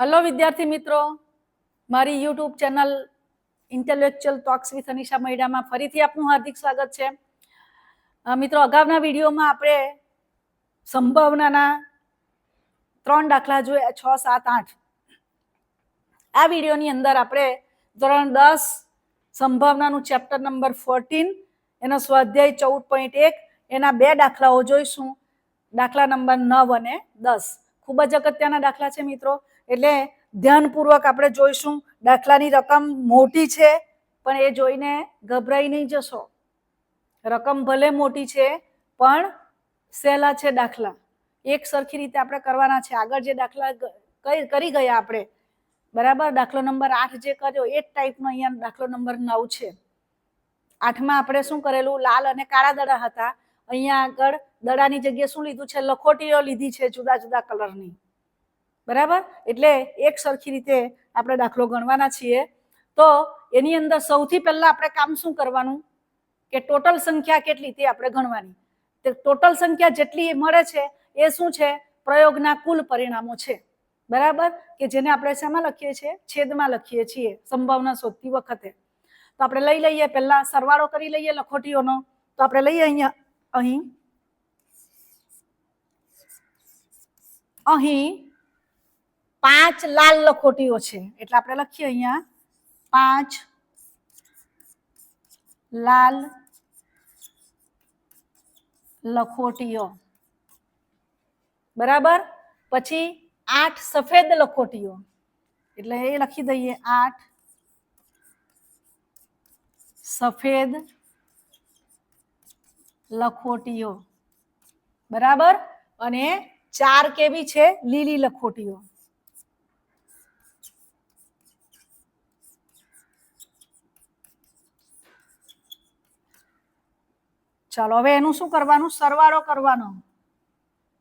Hello विद्यार्थी मित्रों, मारी YouTube channel Intellectual Talks with Anisha मैडा में फरीथी आपनु हार्दिक स्वागत है। मित्रों, अगावना विडियो में आपणे संभावनाना 3 दाखला जोया 6, 7, 8। आ विडियोनी अंदर आपणे धोरण 10 संभावनानुं चेप्टर नंबर 14 एनो स्वाध्याय 14.1 एना 2 दाखलाओ जोईशुं, दाखला नंबर 9 અને 10। खूब ज अगत्यना दाखला छे मित्रों, એટલે ધ્યાનપૂર્વક આપણે જોઈશું। દાખલાની રકમ મોટી છે પણ એ જોઈને ગભરાઈ નહીં જશો। રકમ ભલે મોટી છે પણ સહેલા છે દાખલા, એક સરખી રીતે આપણે કરવાના છે। આગળ જે દાખલા કરી ગયા આપણે, બરાબર, દાખલો નંબર 8 જે કર્યો એ જ ટાઈપનો અહીંયા દાખલો નંબર 9 છે। 8માં આપણે શું કરેલું, લાલ અને કાળા દડા હતા, અહીંયા આગળ દડાની જગ્યાએ શું લીધું છે, લખોટીઓ લીધી છે જુદા જુદા કલરની, बराबर। एटले एक सरखी रीते आपणे दाखलो गणवाना छीए। तो एनी अंदर सौथी पहेला आपणे काम शुं करवानुं के टोटल संख्या केटली ते आपणे गणवानी। ते टोटल संख्या जेटली मळे छे ए शुं छे, प्रयोगना कुल परिणामो छे, बराबर, के जेने आपणे शामां लखीए छीए, छेदमां लखीए छीए संभावना शोधती वखते। तो आपणे लई लईए, पहेला सरवाळो करी लईए लखोटीओनो। तो आपणे लईए અહીં 5 लाल लखोटीओ छे, એટલે આપણે લખીએ અહીંયા 5 लाल लखोटीओ, बराबर। પછી 8 सफेद लखोटीओ, એટલે એ લખી દઈએ 8 सफेद लखोटीओ, बराबर। અને 4 કેવી છે, લીલી લખોટીઓ। चलो हवे एनु शुं करवानुं, सरवाळो करवानो,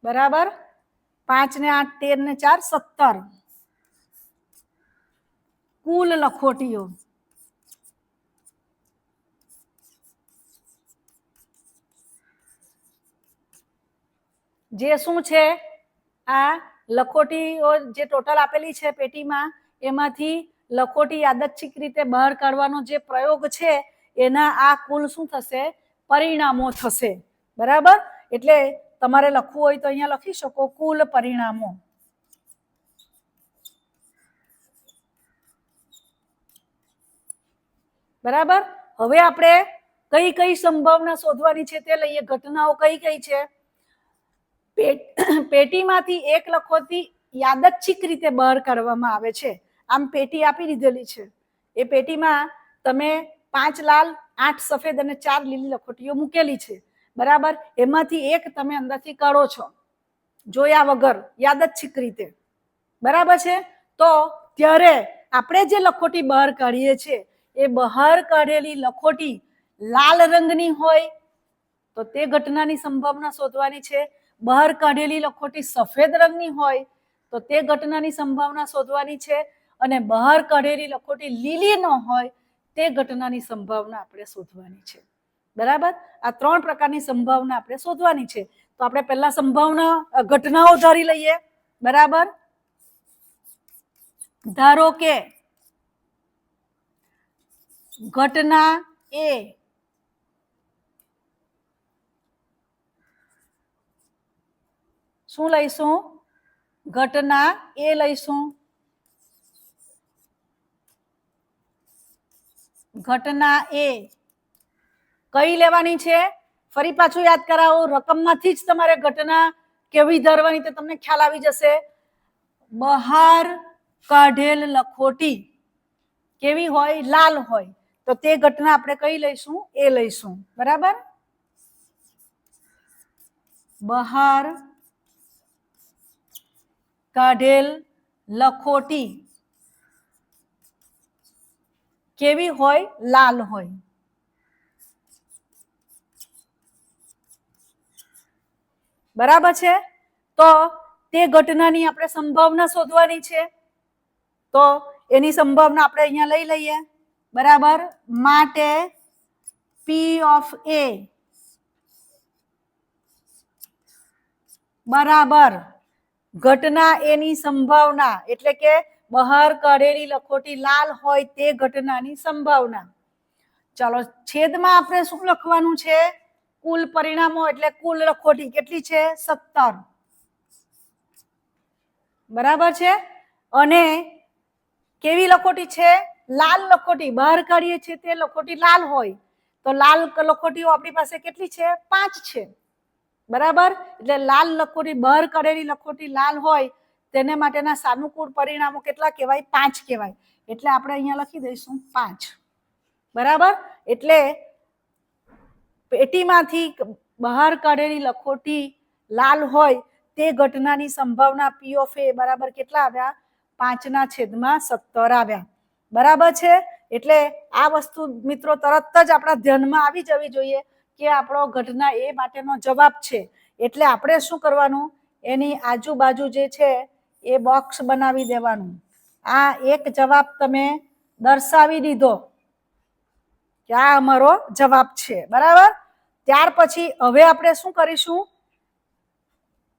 बराबर। 5 ने 8 13 ने 4 17 कुल लखोटीओ। जे शुं छे, आ लखोटीओ जे टोटल आपेली छे पेटीमां, एमांथी लखोटी यादच्छिक रीते बहार काढवानो जे प्रयोग छे एना आ कुल शुं थशे, परिणामो थशे, बराबर। एटले तमारे लखवुं होय तो अहींया लखी शको कुल परिणामो। बराबर। हवे आपणे कई कई संभावना शोधवानी छे ते लईए। घटनाओ कई कई छे, पेटीमांथी एक लखोटी यादच्छिक रीते बहार काढवामां आवे छे। आम पेटी आपी दीधेली छे, ए पेटीमां तमे 5 लाल 8 सफेद અને 4 લીલી લખોટીઓ મૂકેલી છે, બરાબર। એમાંથી એક તમે અંદરથી કાઢો છો જોયા વગર, યાદચ્છિક રીતે, બરાબર છે। તો ત્યારે આપણે જે લખોટી બહાર કાઢીએ છીએ એ બહાર કાઢેલી લખોટી લાલ રંગની હોય તો તે ઘટનાની સંભાવના શોધવાની છે। બહાર કાઢેલી લખોટી સફેદ રંગની હોય તો તે ઘટનાની સંભાવના શોધવાની છે। અને બહાર કાઢેલી લખોટી લીલી ન હોય તે ઘટનાની સંભાવના આપણે શોધવાની છે, બરાબર। આ 3 પ્રકારની સંભાવના આપણે શોધવાની છે। તો આપણે પહેલા સંભાવના ઘટનાઓ ધારી લઈએ, બરાબર। ધારો કે ઘટના એ શું લઈશું, ઘટના એ લઈશું। घटना ए कई लेवानी छे, फरी पाछुं याद करावो, रकममांथी ज तमारे घटना केवी धरवानी ते तमने ख्याल आवी जशे। बहार काढेल लखोटी केवी होय, लाल होय, तो ते घटना आपणे कई लईशुं, ए लईशुं, बराबर। बहार काढेल लखोटी केवी होय, लाल होय, बराबर छे। तो ते घटनानी आपणे संभावना शोधवानी छे। तो एनी संभावना आपणे अहींया लई लईए, बराबर। माटे P of A बराबर ઘટના એની સંભાવના, એટલે કે બહાર કાઢેલી લખોટી લાલ હોય તે ઘટનાની સંભાવના. ચાલો છેદમાં આપણે શું લખવાનું છે? કુલ પરિણામો, એટલે કુલ લખોટી કેટલી છે? 17. બરાબર છે. અને કેવી લખોટી છે? લાલ લખોટી. બહાર કાઢીએ છીએ તે લખોટી લાલ હોય તો લાલ લખોટીઓ આપણી પાસે કેટલી છે? 5 છે. બરાબર. એટલે લાલ લખોટી, બહાર કાઢેલી લખોટી લાલ હોય તેને માટેના સાનુકૂળ પરિણામો કેટલા કહેવાય? 5 કહેવાય. એટલે આપણે અહીંયા લખી દઈશું 5. બરાબર. એટલે પેટીમાંથી બહાર કાઢેલી લખોટી લાલ હોય તે ઘટનાની સંભાવના P of A બરાબર કેટલા આવ્યા? 5/17 આવ્યા. બરાબર છે. એટલે આ વસ્તુ મિત્રો તરત જ આપણા ધ્યાનમાં આવી જવી જોઈએ કે આપણો ઘટના એ માટેનો જવાબ છે. એટલે આપણે શું કરવાનું? એની આજુબાજુ જે છે એ બોક્સ બનાવી દેવાનું. આ એક જવાબ તમે દર્શાવી દીધો કે આ અમારો જવાબ છે. બરાબર. ત્યાર પછી હવે આપણે શું કરીશું?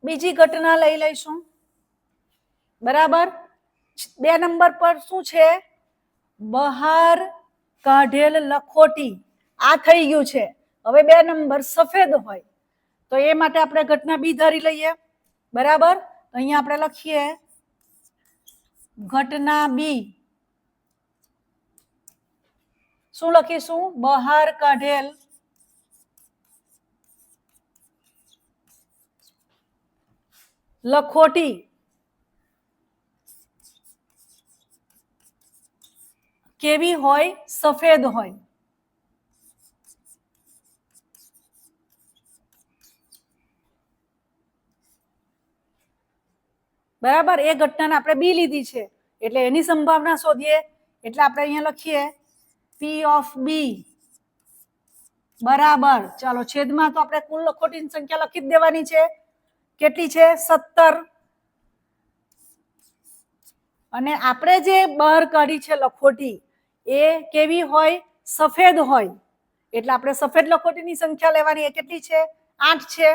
બીજી ઘટના લઈ લઈશું. બરાબર. 2 નંબર પર શું છે? બહાર કાઢેલ લખોટી. આ થઈ ગયું છે. હવે 2 નંબર સફેદ હોય તો એ માટે આપણે ઘટના બી ધારી લઈએ. બરાબર. અહીંયા આપણે લખીએ ઘટના બી. શું લખીશું? બહાર કાઢેલ લખોટી કેવી હોય? સફેદ હોય. બરાબર. એ ઘટનાને આપણે બી લીધી છે એટલે એની સંભાવના શોધીએ. એટલે આપણે અહીંયા લખીએ P of B બરાબર. ચાલો છેદમાં તો આપણે કુલ લખોટીની સંખ્યા લખી જ દેવાની છે. કેટલી છે? 17. અને આપણે જે બહાર કાઢી છે લખોટી એ કેવી હોય? સફેદ હોય. એટલે આપણે સફેદ લખોટીની સંખ્યા લેવાની. એ કેટલી છે? 8 છે.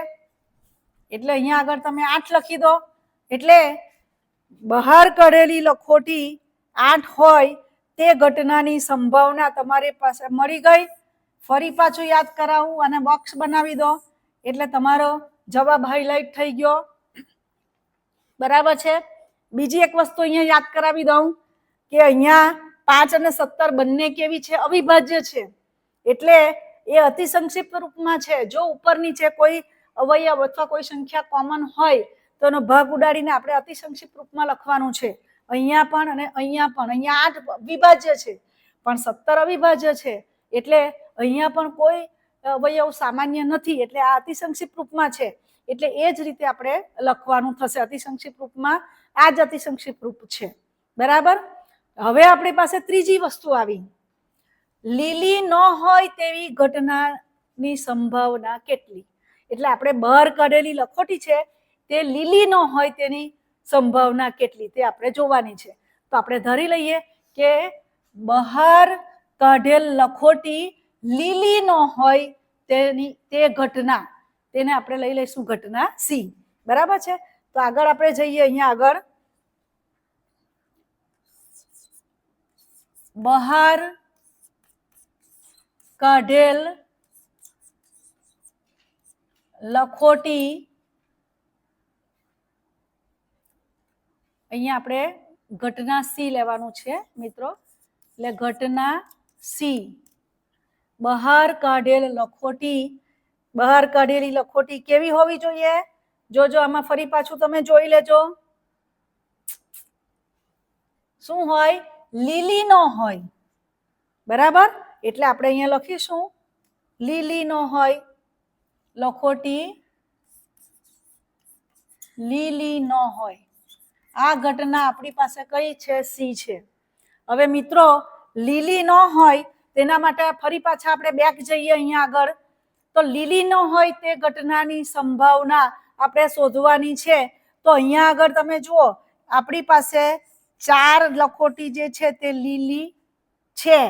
એટલે અહીંયા આગળ તમે 8 લખી દો. એટલે બહાર કાઢેલી લખોટી 8 હોય તે ઘટનાની સંભાવના તમારી પાસે મળી ગઈ. ફરી પાછું યાદ કરાવું અને બોક્સ બનાવી દો એટલે તમારો જવાબ હાઇલાઇટ થઈ ગયો. બરાબર છે. બીજી એક વસ્તુ અહીંયા યાદ કરાવી દઉં કે અહીંયા 5 અને 17 બંને કેવી છે? અવિભાજ્ય છે. એટલે એ અતિ સંક્ષિપ્ત રૂપમાં છે. જો ઉપર નીચે કોઈ અવયવ અથવા કોઈ સંખ્યા કોમન હોય તો એનો ભાગ ઉડાડીને આપણે અતિ સંક્ષિપ્ત રૂપમાં લખવાનું છે. અહીંયા પણ અને અહીંયા પણ. અહીંયા 8 વિભાજ્ય છે પણ 17 અવિભાજ્ય છે. એટલે અહીંયા પણ કોઈ અવયવ સામાન્ય નથી. એટલે આ અતિ સંક્ષિપ્ત રૂપમાં છે. એટલે એ જ રીતે આપણે લખવાનું થશે. અતિ સંક્ષિપ્ત રૂપમાં આ જ અતિ સંક્ષિપ્ત રૂપ છે. બરાબર. હવે આપણી પાસે ત્રીજી વસ્તુ આવી. લીલી ન હોય તેવી ઘટનાની સંભાવના કેટલી? એટલે આપણે બહાર કાઢેલી લખોટી છે તે લીલી ન હોય તેની સંભાવના કેટલી તે આપણે જોવાની છે. તો આપણે ધારી લઈએ કે બહાર કાઢેલ લખોટી લીલી ન હોય તે ઘટના, તેને આપણે લઈ લઈશું ઘટના સી. બરાબર છે. તો આગળ આપણે જઈએ. અહીંયા આગળ બહાર કાઢેલ લખોટી, અહીંયા આપણે ઘટના સી લેવાનું છે મિત્રો. એટલે ઘટના સી. બહાર કાઢેલ લખોટી, બહાર કાઢેલી લખોટી કેવી હોવી જોઈએ? જોજો આમાં ફરી પાછું તમે જોઈ લેજો. શું હોય? લીલી નો હોય. બરાબર. એટલે આપણે અહીંયા લખીશું લીલી નો હોય લખોટી, લીલી નો હોય. આ ઘટના આપણી પાસે કઈ છે? સી છે. હવે મિત્રો લીલી ન હોય તેના માટે ફરી પાછા આપણે બેક જઈએ. અહીંયા આગળ તો લીલી ન હોય તે ઘટનાની સંભાવના આપણે શોધવાની છે. તો અહીંયા આગળ તમે જુઓ આપણી પાસે 4 લખોટી જે છે તે લીલી છે.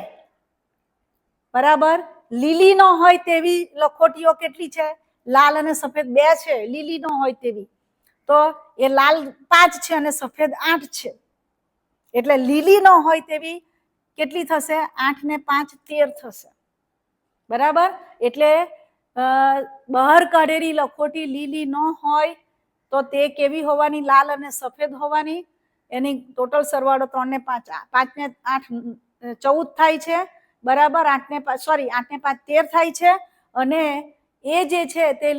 બરાબર. લીલી ન હોય તેવી લખોટીઓ કેટલી છે? લાલ અને સફેદ 2 છે. લીલી ન હોય તેવી તો એ લાલ 5 છે અને સફેદ 8 છે, એટલે લીલી ન હોય તેવી કેટલી થશે? 8 ને 5 13 થશે. બરાબર? એટલે બહાર કાઢેલી લખોટી લીલી ન હોય તો તે કેવી હોવાની? લાલ અને સફેદ હોવાની. એની ટોટલ સરવાળો 3 ને 5 5 ને 8 14 થાય છે. બરાબર? 8 ને 5 સોરી 8 ને 5 13 થાય છે. અને એ જે છે તે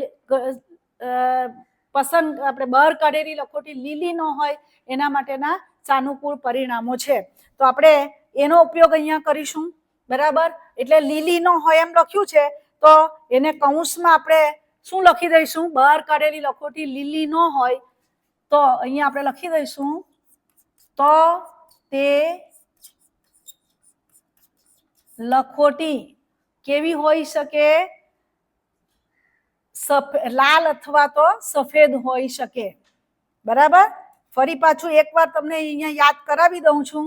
પસંદ આપણે બહાર કાઢેલી લખોટી લીલી ન હોય એના માટેના સાનુકૂળ પરિણામો છે. તો આપણે એનો ઉપયોગ અહીંયા કરીશું. બરાબર? એટલે લીલી ન હોય એમ લખ્યું છે તો એને કૌંસમાં આપણે શું લખી દઈશું? બહાર કાઢેલી લખોટી લીલી ન હોય તો અહીંયા આપણે લખી દઈશું તો તે લખોટી કેવી હોઈ શકે? લાલ અથવા તો સફેદ હોઈ શકે. બરાબર? ફરી પાછું એકવાર તમને અહીંયા યાદ કરાવી દઉં છું.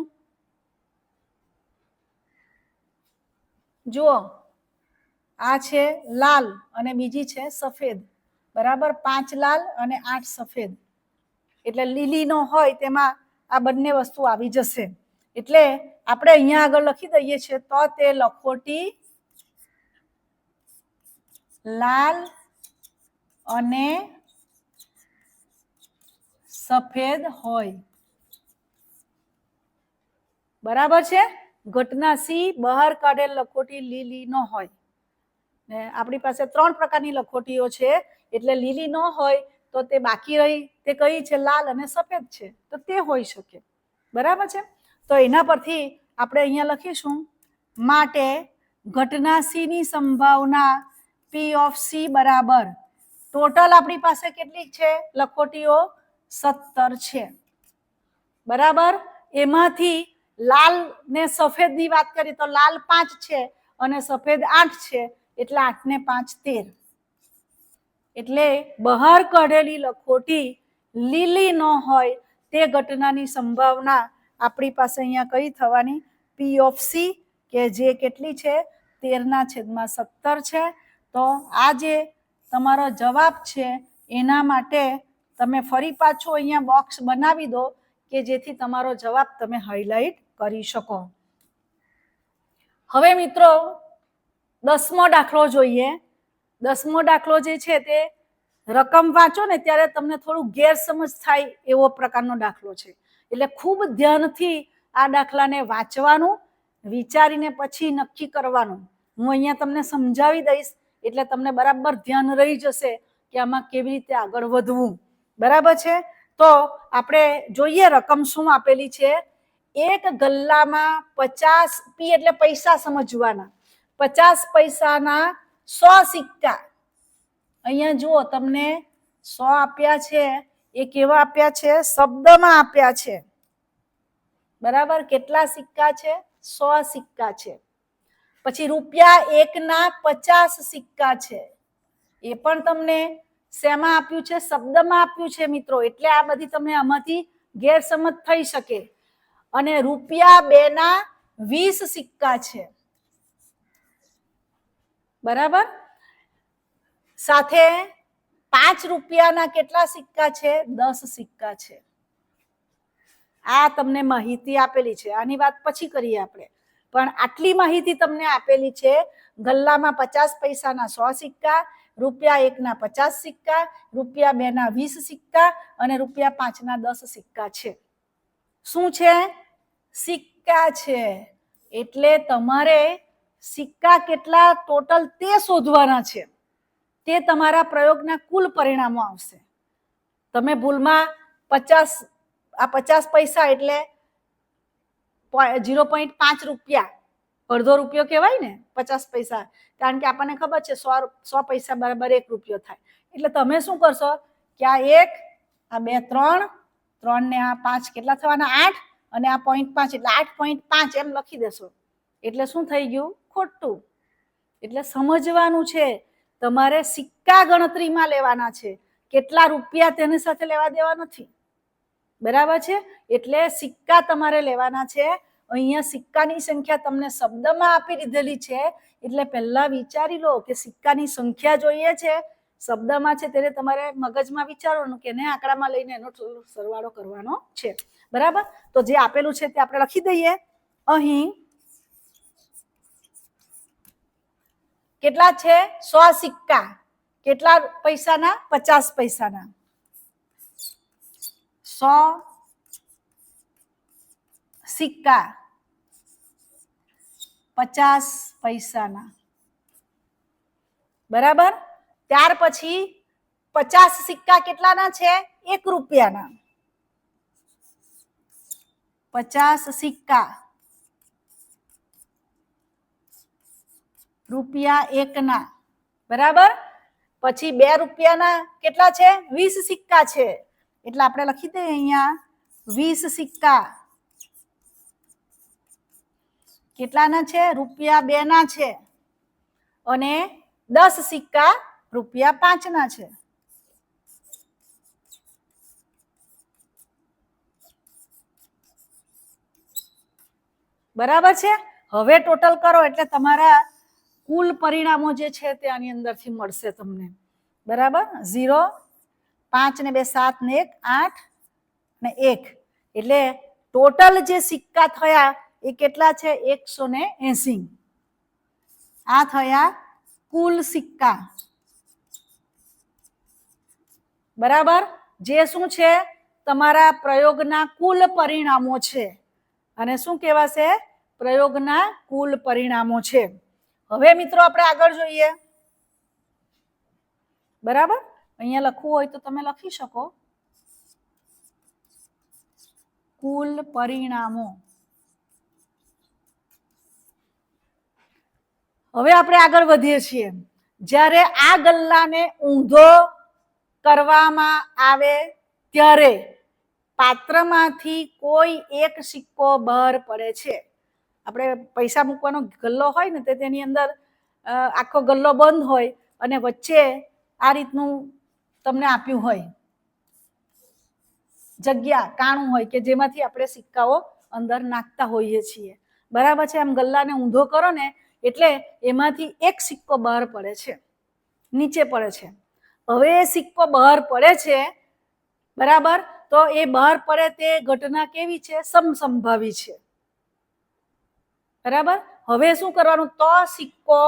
જુઓ, આ છે લાલ અને બીજી છે સફેદ. બરાબર? 5 લાલ અને 8 સફેદ. એટલે લીલી નો હોય તેમાં આ બંને વસ્તુ આવી જશે. એટલે આપણે અહીંયા આગળ લખી દઈએ છીએ તો તે લખોટી લાલ અને સફેદ હોય. બરાબર છે? ઘટના સી, બહાર કાઢેલ લખોટી લીલી ન હોય. ને આપણી પાસે 3 પ્રકારની લખોટીઓ છે, એટલે લીલી ન હોય તો તે બાકી રહી તે કઈ છે? લાલ અને સફેદ છે, તો તે હોઈ શકે. બરાબર છે? તો એના પરથી આપણે અહીંયા લખીશું માટે ઘટના સી ની સંભાવના P of C બરાબર ટોટલ આપણી પાસે કેટલી છે લખોટીઓ? 17 છે. બરાબર? એમાંથી લાલ ને સફેદ ની વાત કરીએ તો લાલ 5 છે અને સફેદ 8 છે, એટલે 8 ને 5 13. એટલે બહાર કાઢેલી લખોટી લીલી ન હોય તે ઘટનાની સંભાવના આપણી પાસે અહીંયા કઈ થવાની? P of C, કે જે કેટલી છે? 13/17 છે. તો આ જે તમારો જવાબ છે એના માટે તમે ફરી પાછું અહીંયા બોક્સ બનાવી દો કે જેથી તમારો જવાબ તમે હાઇલાઇટ કરી શકો. હવે મિત્રો 10મો દાખલો જોઈએ. 10મો દાખલો જે છે તે રકમ વાંચો ને ત્યારે તમને થોડું ગેરસમજ થાય એવો પ્રકારનો દાખલો છે. એટલે ખૂબ ધ્યાનથી આ દાખલાને વાંચવાનું, વિચારીને પછી નક્કી કરવાનું. હું અહીંયા તમને સમજાવી દઈશ એટલે તમને બરાબર ધ્યાન રહી જશે કે આમાં કેવી રીતે આગળ વધવું. બરાબર છે? તો આપણે જોઈએ રકમ શું આપેલી છે. એક ગલ્લામાં 50 P એટલે પૈસા સમજવાના. 50 પૈસાના 100 સિક્કા. અહીંયા જુઓ તમને 100 આપ્યા છે. એ કેવા આપ્યા છે? શબ્દમાં આપ્યા છે. બરાબર? કેટલા સિક્કા છે? 100 સિક્કા છે. પછી ₹1 ના 50 સિક્કા છે. એ પણ તમને શેમાં આપ્યું છે? શબ્દમાં આપ્યું છે મિત્રો. એટલે આ બધી તમને આમાંથી ગેરસમજ થઈ શકે. અને ₹2 ના 20 સિક્કા છે. બરાબર? સાથે ₹5 ના કેટલા સિક્કા છે? 10 સિક્કા છે. આ તમને માહિતી આપેલી છે. આની વાત પછી કરીએ આપણે, પણ આટલી માહિતી તમને આપેલી છે. ગલ્લામાં 50 પૈસાના 100 સિક્કા, ₹1 ના 50 સિક્કા, ₹2 ના 20 સિક્કા અને ₹5 ના 10 સિક્કા છે. શું છે? સિક્કા છે. એટલે તમારે સિક્કા કેટલા ટોટલ તે શોધવાના છે. તે તમારા પ્રયોગના કુલ પરિણામો આવશે. તમે ભૂલમાં 50 પૈસા એટલે 0.5 રૂપિયા, અડધો રૂપિયો કહેવાય ને 50 પૈસા, કારણ કે આપણને ખબર છે 100 પૈસા બરાબર 1 રૂપિયો થાય. એટલે તમે શું કરશો કે આ 1, આ 2 3 ને આ 5 કેટલા થવાના? 8 અને આ 0.5 એટલે 8.5 એમ લખી દેશો. એટલે શું થઈ ગયું? ખોટું. એટલે સમજવાનું છે. તમારે સિક્કા ગણતરીમાં લેવાના છે, કેટલા રૂપિયા તેની સાથે લેવા દેવા નથી. બરાબર છે? એટલે સિક્કા તમારે લેવાના છે. અહીંયા સિક્કાની સંખ્યા તમને શબ્દમાં આપી દીધેલી છે, એટલે પહેલા વિચારી લો કે સિક્કાની સંખ્યા જોઈએ છે, શબ્દમાં છે તેને તમારે મગજમાં વિચારવાનું કે એને આંકડામાં લઈને એનો સરવાળો કરવાનો છે, બરાબર. તો જે આપેલું છે તે આપણે લખી દઈએ. અહીં કેટલા છે? 100 સિક્કા. કેટલા પૈસાના? 50 પૈસાના. 100 સિક્કા 50 પૈસાના, બરાબર. ત્યાર પછી 50 સિક્કા કેટલાના છે? 1 રૂપિયાના. 50 સિક્કા ₹1 ના, બરાબર. પછી 2 રૂપિયાના કેટલા છે? 20 સિક્કા છે, એટલે આપણે લખી દઈએ અહીંયા 20 સિક્કા કેટલાના છે? ₹2 ના છે. અને 10 સિક્કા ₹5 ના છે. બરાબર છે. હવે ટોટલ કરો એટલે તમારા કુલ પરિણામો જે છે તે આની અંદરથી મળશે તમને, બરાબર. 0, 5 ને 2 7 ને 1 8 ને 1, એટલે ટોટલ જે સિક્કા થયા એ કેટલા છે? 180. આ થયા કુલ સિક્કા, બરાબર. જે શું છે? તમારા પ્રયોગના કુલ પરિણામો છે, અને શું કહેવાશે? પ્રયોગના કુલ પરિણામો છે. હવે મિત્રો આપણે આગળ જોઈએ, બરાબર. અહીંયા લખવું હોય તો તમે લખી શકો કુલ પરિણામો. હવે આપણે આગળ વધીએ છીએ. જ્યારે આ ગલ્લાને ઊંધો કરવામાં આવે ત્યારે પાત્રમાંથી કોઈ એક સિક્કો બહાર પડે છે. આપણે પૈસા મૂકવાનો ગલ્લો હોય ને તે તેની અંદર આખો ગલ્લો બંધ હોય અને વચ્ચે આ રીતનું તમને આપ્યું હોય જગ્યા, કાણું હોય કે જેમાંથી આપણે સિક્કાઓ અંદર નાખતા હોઈએ છીએ, બરાબર છે. આમ ગલ્લાને ઊંધો કરો ને એટલે એમાંથી એક સિક્કો બહાર પડે છે, નીચે પડે છે. હવે એ સિક્કો બહાર પડે છે, બરાબર. તો એ બહાર પડે તે ઘટના કેવી છે? સમસંભાવી છે, બરાબર. હવે શું કરવાનું? તો સિક્કો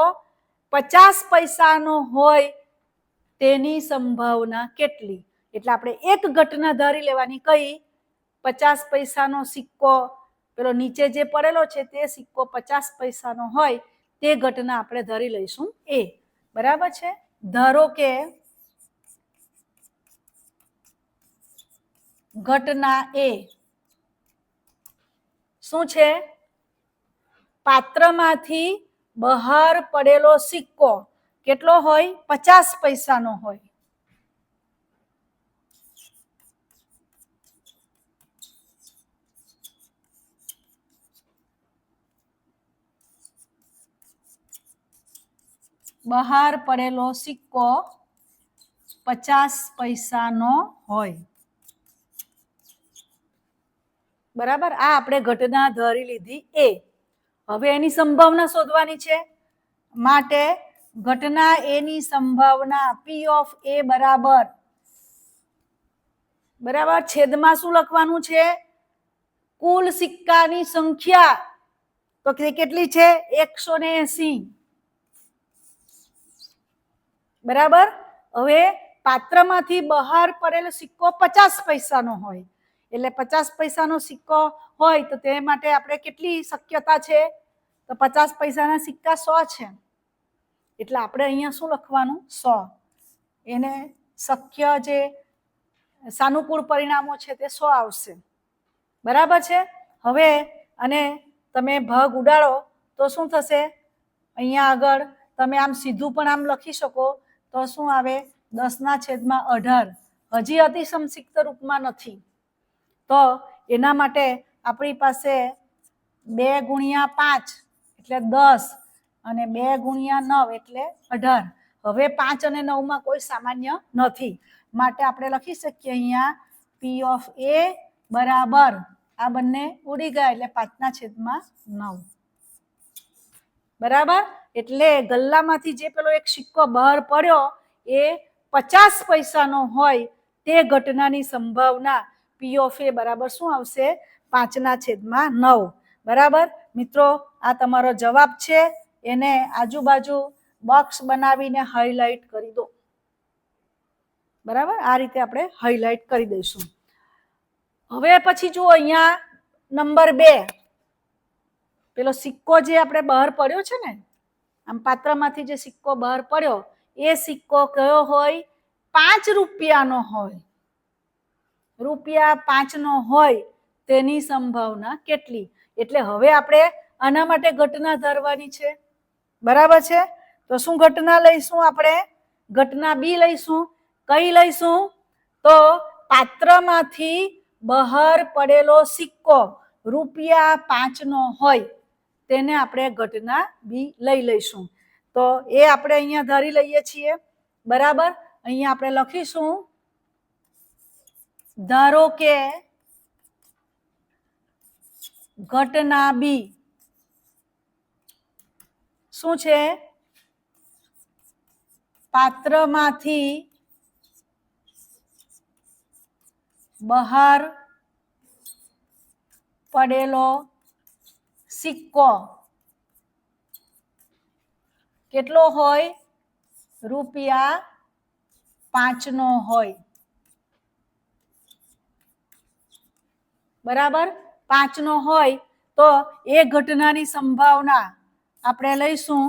50 પૈસાનો હોય તેની સંભાવના કેટલી? એટલે આપણે એક ઘટના ધારી લેવાની. કઈ? 50 પૈસાનો સિક્કો પેલો નીચે જે પડેલો છે તે સિક્કો 50 પૈસાનો હોય તે ઘટના આપણે ધારી લઈશું એ, બરાબર છે. ધારો કે ઘટના એ શું છે? પાત્રમાંથી બહાર પડેલો સિક્કો કેટલો હોય? 50 પૈસાનો હોય. બહાર પડેલો સિક્કો 50 પૈસાનો હોય, બરાબર. આ આપણે ઘટના ધારી લીધી એ. હવે એની સંભાવના શોધવાની છે, માટે ઘટના એની સંભાવના P of A બરાબર, બરાબર. છેદમાં શું લખવાનું છે? કુલ સિક્કાની સંખ્યા, તો કેટલી છે? 180, બરાબર. હવે પાત્રમાંથી બહાર પડેલો સિક્કો 50 પૈસાનો હોય, એટલે 50 પૈસાનો સિક્કો હોય તો તે માટે આપણે કેટલી શક્યતા છે? તો 50 પૈસાના સિક્કા 100 છે, એટલે આપણે અહીંયા શું લખવાનું? 100. એને શક્ય જે સાનુકૂળ પરિણામો છે તે 100 આવશે, બરાબર છે. હવે અને તમે ભાગ ઉડાડો તો શું થશે? અહીંયા આગળ તમે આમ સીધું પણ આમ લખી શકો તો શું આવે? 10/18. હજી અતિ સંક્ષિપ્ત રૂપમાં નથી, તો એના માટે આપણી પાસે 2 × 5 એટલે 10 અને 2 × 9 એટલે 18. હવે 5 અને 9 માં કોઈ સામાન્ય નથી, માટે આપણે લખી શકીએ અહીંયા P of A બરાબર, આ બંને ઉડી ગયા એટલે 5/9, બરાબર. એટલે ગલ્લામાંથી જે પેલો એક સિક્કો બહાર પડ્યો એ 50 પૈસાનો હોય તે ઘટનાની સંભાવના P of A બરાબર શું આવશે? 5/9. બરાબર મિત્રો, આ તમારો જવાબ છે. એને આજુબાજુ બોક્સ બનાવીને હાઇલાઇટ કરી દો. બરાબર, આ રીતે આપણે હાઇલાઇટ કરી દઈશું. હવે પછી જુઓ અહીંયા નંબર 2, પેલો સિક્કો જે આપણે બહાર પડ્યો છે ને, આમ પાત્રમાંથી જે સિક્કો બહાર પડ્યો, એ સિક્કો કયો હોય? 5 રૂપિયાનો હોય. ₹5 હોય તેની સંભાવના કેટલી? એટલે હવે આપણે આના માટે ઘટના ધારવાની છે. બરાબર છે? તો શું ઘટના લઈશું આપણે? ઘટના બી લઈશું. કઈ લઈશું? તો પાત્રમાંથી બહાર પડેલો સિક્કો ₹5 હોય તેને આપણે ઘટના બી લઈ લઈશું. તો એ આપણે અહીંયા ધારી લઈએ છીએ. બરાબર, અહીંયા આપણે લખીશું, ધારો કે ઘટના બી શું છે? પાત્રમાંથી બહાર પડેલો સિક્કો કેટલો હોય? ₹5 હોય. બરાબર, 5 હોય તો એ ઘટનાની સંભાવના આપણે લઈશું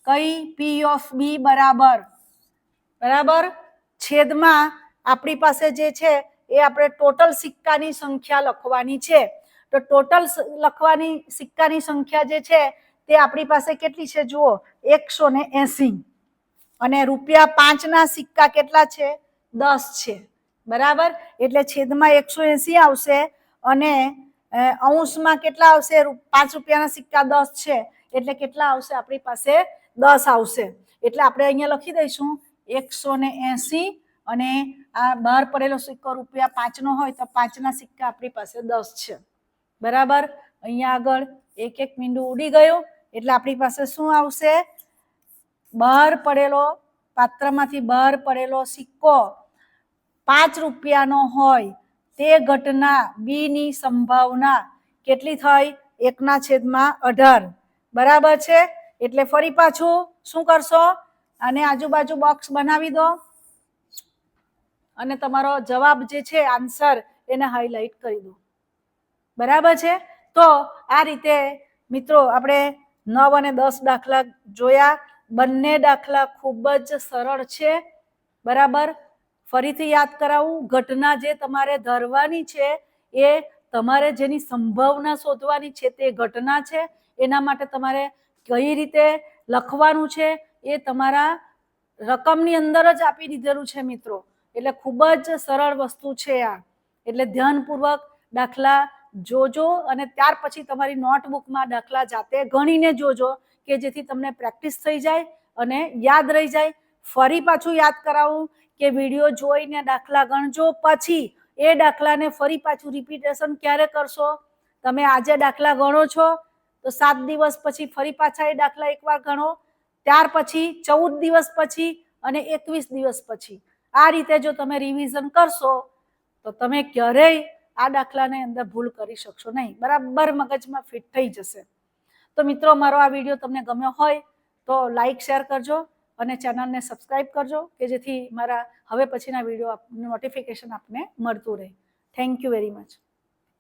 કઈ? P of B બરાબર. બરાબર, છેદમાં આપણી પાસે જે છે એ આપણે ટોટલ સિક્કાની સંખ્યા લખવાની છે. તો ટોટલ લખવાની સિક્કાની સંખ્યા જે છે તે આપણી પાસે કેટલી છે? જુઓ, 180. અને ₹5ના સિક્કા કેટલા છે? 10 છે. બરાબર, એટલે છેદમાં 180 આવશે અને અંશમાં કેટલા આવશે? 5 રૂપિયાના સિક્કા 10 છે એટલે કેટલા આવશે? આપણી પાસે 10 આવશે. એટલે આપણે અહીંયા લખી દઈશું 180 અને આ બહાર પડેલો સિક્કો ₹5નો હોય તો 5ના સિક્કા આપણી પાસે 10 છે. બરાબર, અહીંયા આગળ એક એક મીંડું ઉડી ગયું એટલે આપણી પાસે શું આવશે? બહાર પડેલો, પાત્રમાંથી બહાર પડેલો સિક્કો ₹5નો હોય તે ઘટના બી ની સંભાવના કેટલી થઈ? 1/18. બરાબર છે? એટલે ફરી પાછું શું કરશો? આને આજુબાજુ બોક્સ બનાવી દો અને તમારો જવાબ જે છે, આન્સર, એને હાઇલાઇટ કરી દો. બરાબર છે? તો આ રીતે મિત્રો આપણે 9 અને 10 દાખલા જોયા. બંને દાખલા ખૂબ જ સરળ છે. બરાબર, ફરીથી યાદ કરાવું, ઘટના જે તમારે ધારવાની છે એ તમારે જેની સંભાવના શોધવાની છે તે ઘટના છે. એના માટે તમારે કઈ રીતે લખવાનું છે એ તમારા રકમની અંદર જ આપી દીધેલું છે મિત્રો. એટલે ખૂબ જ સરળ વસ્તુ છે આ. એટલે ધ્યાનપૂર્વક દાખલા જોજો અને ત્યાર પછી તમારી નોટબુકમાં દાખલા જાતે ગણીને જોજો કે જેથી તમને પ્રેક્ટિસ થઈ જાય અને યાદ રહી જાય. ફરી પાછું યાદ કરાવું કે વિડીયો જોઈને દાખલા ગણજો, પછી એ દાખલાને ફરી પાછું રિપીટેશન ક્યારે કરશો? તમે આજે દાખલા ગણો છો તો 7 દિવસ પછી ફરી પાછા એ દાખલા એકવાર ગણો, ત્યાર પછી 14 દિવસ પછી અને 21 દિવસ પછી. આ રીતે જો તમે રિવિઝન કરશો તો તમે ક્યારેય આ દાખલાને અંદર ભૂલ કરી શકશો નહીં. બરાબર મગજમાં ફિટ થઈ જશે. તો મિત્રો, મારો આ વિડીયો તમને ગમ્યો હોય તો લાઈક, શેર કરજો અને ચેનલને સબસ્ક્રાઇબ કરજો કે જેથી મારા હવે પછીના વિડીયો નોટિફિકેશન આપને મળતું રહે. Thank you very much.